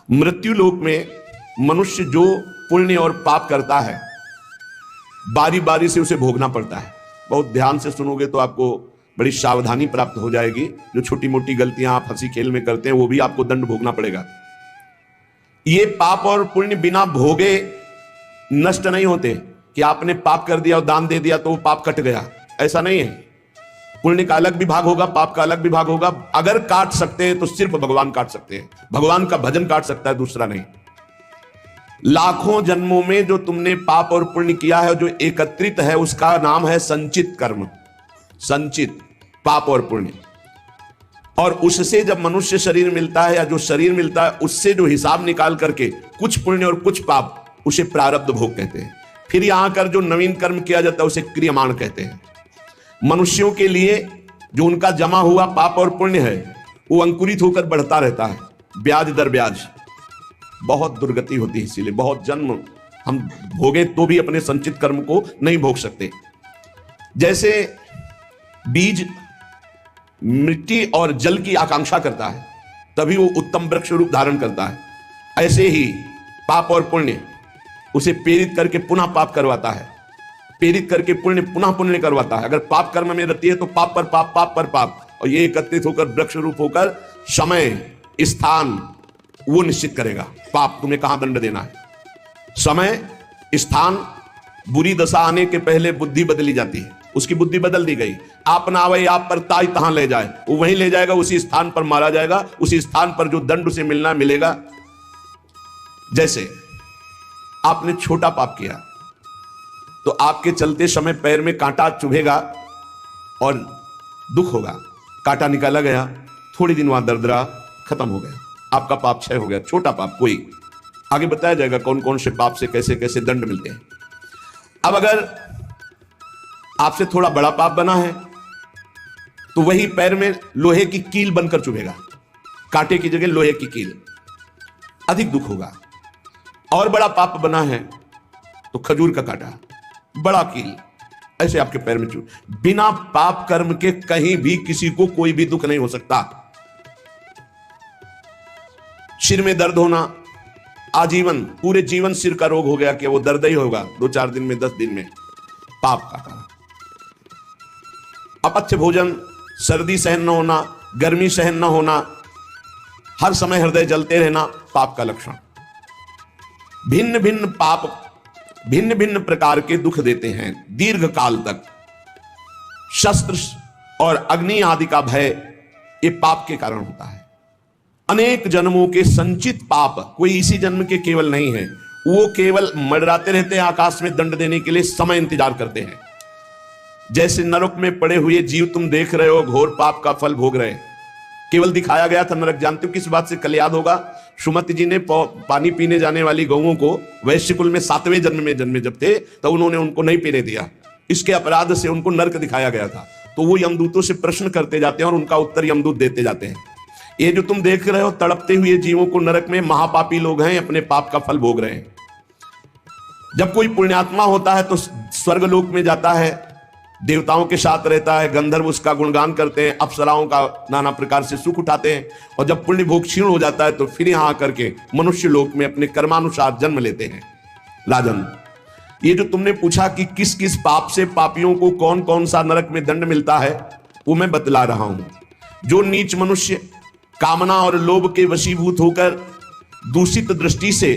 मृत्यु लोक में मनुष्य जो पुण्य और पाप करता है बारी बारी से उसे भोगना पड़ता है। बहुत ध्यान से सुनोगे तो आपको बड़ी सावधानी प्राप्त हो जाएगी। जो छोटी मोटी गलतियां आप हंसी खेल में करते हैं वो भी आपको दंड भोगना पड़ेगा। ये पाप और पुण्य बिना भोगे नष्ट नहीं होते कि आपने पाप कर दिया और दान दे दिया तो वो पाप कट गया, ऐसा नहीं है। पुण्य का अलग विभाग होगा, पाप का अलग विभाग होगा। अगर काट सकते हैं तो सिर्फ भगवान काट सकते हैं, भगवान का भजन काट सकता है, दूसरा नहीं। लाखों जन्मों में जो तुमने पाप और पुण्य किया है, जो एकत्रित है, उसका नाम है संचित कर्म। संचित पाप और पुण्य, और उससे जब मनुष्य शरीर मिलता है या जो शरीर मिलता है उससे जो हिसाब निकाल करके कुछ पुण्य और कुछ पाप, उसे प्रारब्ध भोग कहते हैं। फिर यहां कर जो नवीन कर्म किया जाता है उसे क्रियमाण कहते हैं। मनुष्यों के लिए जो उनका जमा हुआ पाप और पुण्य है वो अंकुरित होकर बढ़ता रहता है, ब्याज दर ब्याज। बहुत दुर्गति होती है, इसीलिए बहुत जन्म हम भोगे तो भी अपने संचित कर्म को नहीं भोग सकते। जैसे बीज मिट्टी और जल की आकांक्षा करता है तभी वो उत्तम वृक्ष रूप धारण करता है, ऐसे ही पाप और पुण्य उसे प्रेरित करके पुनः पाप करवाता है, प्रेरित करके पुण्य पुनः पुण्य करवाता है। अगर पाप कर्म में रहती है तो पाप पर पाप, पाप पर पाप, और ये एकत्रित होकर वृक्ष रूप होकर समय स्थान वो निश्चित करेगा। पाप तुम्हें कहां दंड देना है, समय स्थान। बुरी दशा आने के पहले बुद्धि बदली जाती है, उसकी बुद्धि बदल दी गई। आप ना आवे आप पर ताई तहां ले जाए, वो वहीं ले जाएगा, उसी स्थान पर मारा जाएगा, उसी स्थान पर जो दंड उसे मिलना मिलेगा। जैसे आपने छोटा पाप किया तो आपके चलते समय पैर में कांटा चुभेगा और दुख होगा। कांटा निकाला गया, थोड़ी दिन वहां दर्द रहा, खत्म हो गया, आपका पाप क्षय हो गया। छोटा पाप कोई, आगे बताया जाएगा कौन कौन से पाप से कैसे कैसे दंड मिलते हैं। अब अगर आपसे थोड़ा बड़ा पाप बना है तो वही पैर में लोहे की कील बनकर चुभेगा, कांटे की जगह लोहे की कील, अधिक दुख होगा। और बड़ा पाप बना है तो खजूर का कांटा, बड़ा कील, ऐसे आपके पैर में चुभ। बिना पाप कर्म के कहीं भी किसी को कोई भी दुख नहीं हो सकता। सिर में दर्द होना, आजीवन पूरे जीवन सिर का रोग हो गया कि वो दर्द ही होगा 2-4 दिन में, 10 दिन में, पाप का कारण। अपथ्य भोजन, सर्दी सहन न होना, गर्मी सहन न होना, हर समय हृदय जलते रहना, पाप का लक्षण। भिन्न भिन्न पाप भिन्न भिन्न प्रकार के दुख देते हैं दीर्घ काल तक। शस्त्र और अग्नि आदि का भय ये पाप के कारण होता है। अनेक जन्मों के संचित पाप कोई इसी जन्म के केवल नहीं है, वो केवल मंडराते रहते हैं आकाश में दंड देने के लिए, समय इंतजार करते हैं। जैसे नरक में पड़े हुए जीव तुम देख रहे हो, घोर पाप का फल भोग रहे हैं। केवल दिखाया गया था नरक, जानते हो किस बात से? कल याद होगा, सुमति जी ने पानी पीने जाने वाली गौओं को वैश्य कुल में 7वें जन्म में जन्मे जब थे तो उन्होंने उनको नहीं पीने दिया, इसके अपराध से उनको नरक दिखाया गया था। तो वो यमदूतों से प्रश्न करते जाते हैं और उनका उत्तर यमदूत देते जाते हैं। ये जो तुम देख रहे हो तड़पते हुए जीवों को नरक में, महापापी लोग हैं, अपने पाप का फल भोग रहे हैं। जब कोई पुण्यात्मा होता है तो स्वर्गलोक में जाता है, देवताओं के साथ रहता है, गंधर्व उसका गुणगान करते हैं, अप्सराओं का नाना प्रकार से सुख उठाते हैं। और जब पुण्य भोग क्षीण हो जाता है तो फिर यहां आकर के मनुष्य लोक में अपने कर्मानुसार जन्म लेते हैं। राजन, ये जो तुमने पूछा कि किस किस पाप से पापियों को कौन कौन सा नरक में दंड मिलता है, वो मैं बतला रहा हूं। जो नीच मनुष्य कामना और लोभ के वशीभूत होकर दूषित दृष्टि से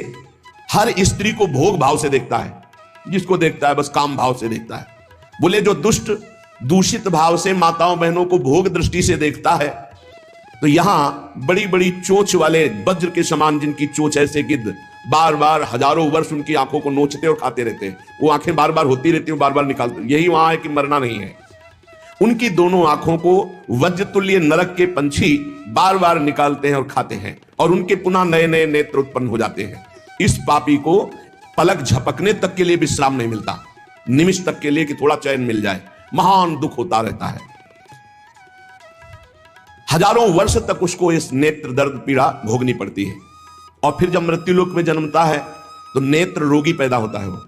हर स्त्री को भोग भाव से देखता है, जिसको देखता है बस काम भाव से देखता है। बोले जो दुष्ट दूषित भाव से माताओं बहनों को भोग दृष्टि से देखता है, तो यहां बड़ी बड़ी चोंच वाले वज्र के समान जिनकी चोंच ऐसे गिद्ध बार बार हजारों वर्ष उनकी आंखों को नोचते और खाते रहते हैं, वो आंखें बार बार होती रहती हैं, बार बार निकालते, यही वहां है कि मरना नहीं है। उनकी दोनों आंखों को वज्र तुल्य नरक के पंछी बार बार निकालते हैं और खाते हैं, और उनके पुनः नए नए नेत्र उत्पन्न हो जाते हैं। इस पापी को पलक झपकने तक के लिए विश्राम नहीं मिलता, निमिष तक के लिए कि थोड़ा चैन मिल जाए, महान दुख होता रहता है। हजारों वर्ष तक उसको इस नेत्र दर्द पीड़ा भोगनी पड़ती है। और फिर जब मृत्युलोक में जन्मता है तो नेत्र रोगी पैदा होता है। वो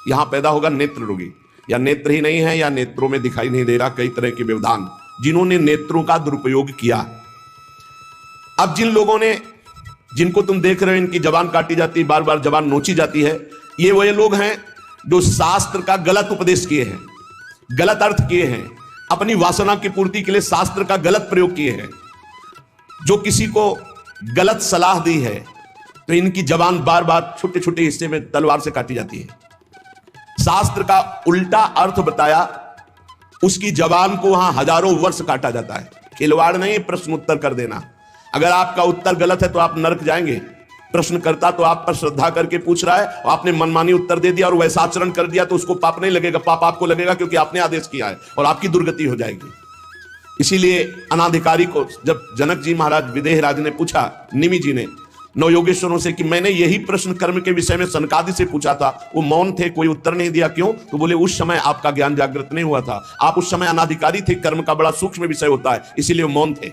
यहां पैदा होगा नेत्र रोगी, या नेत्र ही नहीं है या नेत्रों में दिखाई नहीं दे रहा, कई तरह के व्यवधान, जिन्होंने नेत्रों का दुरुपयोग किया। अब जिन लोगों ने जिनको तुम देख रहे हो इनकी जबान काटी जाती है, बार बार जबान नोची जाती है, ये वही लोग हैं जो शास्त्र का गलत उपदेश किए हैं, गलत अर्थ किए हैं, अपनी वासना की पूर्ति के लिए शास्त्र का गलत प्रयोग किए हैं, जो किसी को गलत सलाह दी है, तो इनकी जबान बार बार छोटे छोटे हिस्से में तलवार से काटी जाती है। शास्त्र का उल्टा अर्थ बताया, उसकी जबान को वहां हजारों वर्ष काटा जाता है। खिलवाड़ नहीं, प्रश्न उत्तर कर देना। अगर आपका उत्तर गलत है तो आप नरक जाएंगे। प्रश्न करता तो आप पर श्रद्धा करके पूछ रहा है और आपने मनमानी उत्तर दे दिया और वैसा आचरण कर दिया तो उसको पाप नहीं लगेगा, पाप आपको लगेगा क्योंकि आपने आदेश किया है और आपकी दुर्गति हो जाएगी। इसीलिए अनाधिकारी को जब जनक जी महाराज विदेह राज ने पूछा, निमि जी ने नवयोगेश्वरों से कि मैंने यही प्रश्न कर्म के विषय में सनकादि से पूछा था, वो मौन थे, कोई उत्तर नहीं दिया, क्यों? तो बोले उस समय आपका ज्ञान जागृत नहीं हुआ था, आप उस समय अनाधिकारी थे, कर्म का बड़ा सूक्ष्म विषय होता है, इसीलिए वो मौन थे।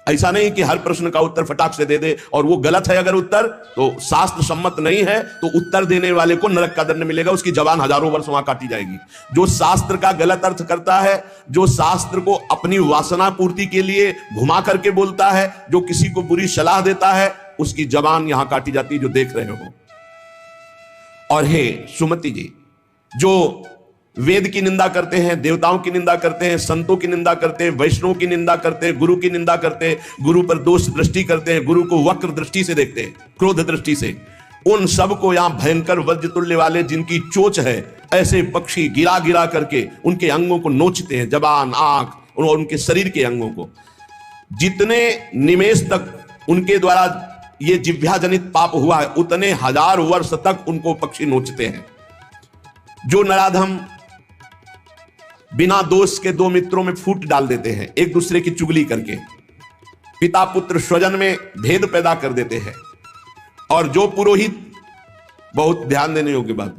ऐसा नहीं कि हर प्रश्न का उत्तर फटाक से दे दे और वो गलत है अगर उत्तर तो शास्त्र सम्मत नहीं है तो उत्तर देने वाले को नरक का दंड मिलेगा, उसकी जबान हजारों वर्ष वहां काटी जाएगी। जो शास्त्र का गलत अर्थ करता है, जो शास्त्र को अपनी वासना पूर्ति के लिए घुमा करके बोलता है, जो किसी को बुरी सलाह देता है, उसकी जबान यहां काटी जाती है, जो देख रहे हो। और हे सुमति जी, जो वेद की निंदा करते हैं, देवताओं की निंदा करते हैं, संतों की निंदा करते हैं, वैष्णव की निंदा करते हैं, गुरु की निंदा करते हैं, गुरु पर दोष दृष्टि करते हैं, गुरु को वक्र दृष्टि से देखते हैं, क्रोध दृष्टि से, उन सब को यहां भयंकर वज्र तुल्य वाले जिनकी चोंच है, ऐसे पक्षी गिरा गिरा करके उनके अंगों को नोचते हैं, जबान, आंख और उनके शरीर के अंगों को। जितने निमेष तक उनके द्वारा ये जिह्वा जनित पाप हुआ है, उतने हजार वर्ष तक उनको पक्षी नोचते हैं। जो नराधम बिना दोष के दो मित्रों में फूट डाल देते हैं, एक दूसरे की चुगली करके, पिता पुत्र स्वजन में भेद पैदा कर देते हैं। और जो पुरोहित, बहुत ध्यान देने योग्य बात,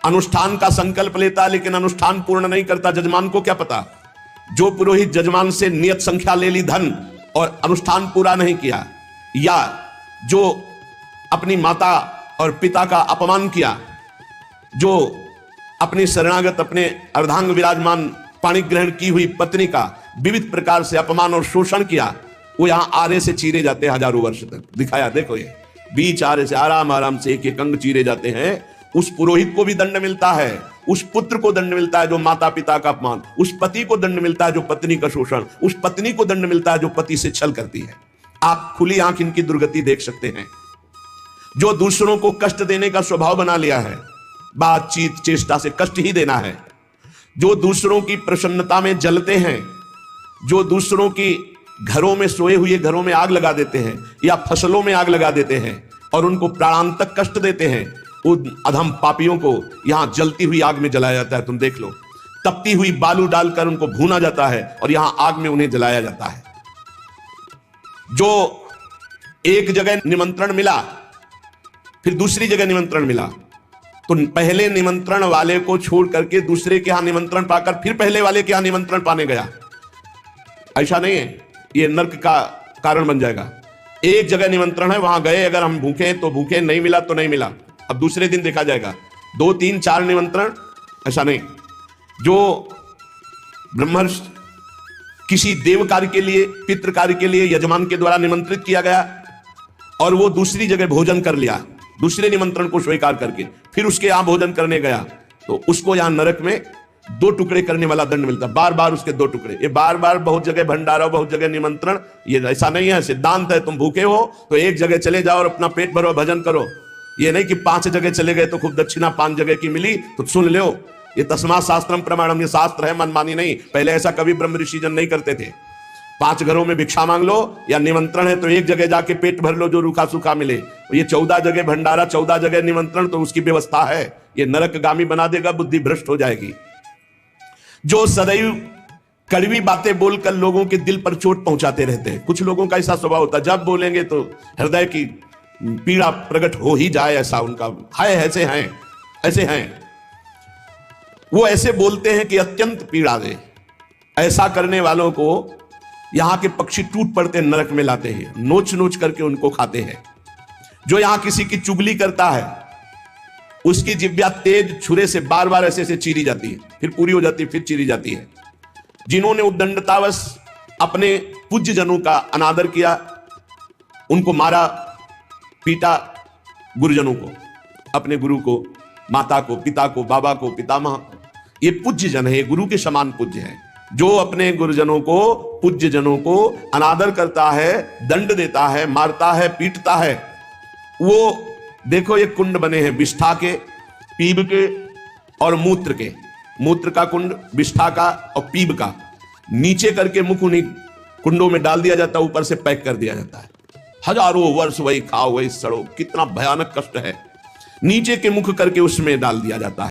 अनुष्ठान का संकल्प लेता लेकिन अनुष्ठान पूर्ण नहीं करता, जजमान को क्या पता। जो पुरोहित जजमान से नियत संख्या ले ली धन और अनुष्ठान पूरा नहीं किया, या जो अपनी माता और पिता का अपमान किया, जो अपनी शरणागत, अपने अर्धांग विराजमान पाणी ग्रहण की हुई पत्नी का विविध प्रकार से अपमान और शोषण किया, वो यहां आरे से चीरे जाते हैं हजारों वर्ष तक। दिखाया, देखो ये बीच आरे से आराम आराम से एक एक अंग चीरे जाते हैं। उस पुरोहित को भी दंड मिलता है, उस पुत्र को दंड मिलता है जो माता पिता का अपमान, उस पति को दंड मिलता है जो पत्नी का शोषण, उस पत्नी को दंड मिलता है जो पति से छल करती है। आप खुली आंख इनकी दुर्गति देख सकते हैं। जो दूसरों को कष्ट देने का स्वभाव बना लिया है, बातचीत चेष्टा से कष्ट ही देना है, जो दूसरों की प्रसन्नता में जलते हैं, जो दूसरों की घरों में, सोए हुए घरों में आग लगा देते हैं या फसलों में आग लगा देते हैं और उनको प्राणांतक कष्ट देते हैं, उन अधम पापियों को यहां जलती हुई आग में जलाया जाता है। तुम देख लो, तपती हुई बालू डालकर उनको भूना जाता है और यहां आग में उन्हें जलाया जाता है। जो एक जगह निमंत्रण मिला, फिर दूसरी जगह निमंत्रण मिला, तो पहले निमंत्रण वाले को छोड़ करके दूसरे के यहां निमंत्रण पाकर फिर पहले वाले के यहां निमंत्रण पाने गया। ऐसा नहीं है, यह नर्क का कारण बन जाएगा। एक जगह निमंत्रण है, वहां गए, अगर हम भूखे तो भूखे, नहीं मिला तो नहीं मिला, अब दूसरे दिन देखा जाएगा। 2 3 4 निमंत्रण, ऐसा नहीं। जो ब्रह्मर्षि किसी देव कार्य के लिए, पितृ कार्य के लिए यजमान के द्वारा निमंत्रित किया गया और वो दूसरी जगह भोजन कर लिया, दूसरे निमंत्रण को स्वीकार करके फिर उसके यहां भोजन करने गया, तो उसको यहां नरक में 2 टुकड़े करने वाला दंड मिलता, बार बार उसके 2 टुकड़े। ये बार बार बहुत जगह भंडारा, बहुत जगह निमंत्रण, ये ऐसा नहीं है। सिद्धांत है, तुम भूखे हो तो एक जगह चले जाओ और अपना पेट भरो, भजन करो। ये नहीं कि 5 जगह चले गए तो खूब दक्षिणा 5 जगह की मिली तो सुन लो। ये तस्मात् शास्त्रम प्रमाणम, ये शास्त्र है, मनमानी नहीं। पहले ऐसा कभी ब्रह्म ऋषि जन नहीं करते थे। 5 घरों में भिक्षा मांग लो या निमंत्रण है तो एक जगह जाके पेट भर लो जो रूखा सूखा मिले। ये 14 जगह भंडारा, 14 जगह निमंत्रण, तो उसकी व्यवस्था है। ये नरकगामी बना देगा, बुद्धि भ्रष्ट हो जाएगी। जो सदैव कड़वी बातें बोलकर लोगों के दिल पर चोट पहुंचाते रहते हैं, कुछ लोगों का ऐसा स्वभाव होता है, जब बोलेंगे तो हृदय की पीड़ा प्रकट हो ही जाए, ऐसा उनका है। ऐसे हैं, ऐसे हैं, वो ऐसे बोलते हैं कि अत्यंत पीड़ा दे। ऐसा करने वालों को यहां के पक्षी टूट पड़ते नरक में लाते हैं, नोच नोच करके उनको खाते हैं। जो यहां किसी की चुगली करता है, उसकी जिह्वा तेज छुरे से बार बार ऐसे ऐसे चीरी जाती है, फिर पूरी हो जाती है, फिर चीरी जाती है। जिन्होंने उद्दंडतावश अपने पूज्य जनों का अनादर किया, उनको मारा, पीटा गुरुजनों को, अपने गुरु को, माता को, पिता को, बाबा को, पितामह को। ये पूज्य जन है, ये गुरु के समान पूज्य है। जो अपने गुरुजनों को, पूज्य जनों को अनादर करता है, दंड देता है, मारता है, पीटता है, वो देखो ये कुंड बने हैं विष्ठा के, पीब के और मूत्र के। मूत्र का कुंड, विष्ठा का और पीब का, नीचे करके मुख उन्हीं कुंडों में डाल दिया जाता है, ऊपर से पैक कर दिया जाता है। हजारों वर्ष वही खाओ वही सड़ो, कितना भयानक कष्ट है। नीचे के मुख करके उसमें डाल दिया जाता है।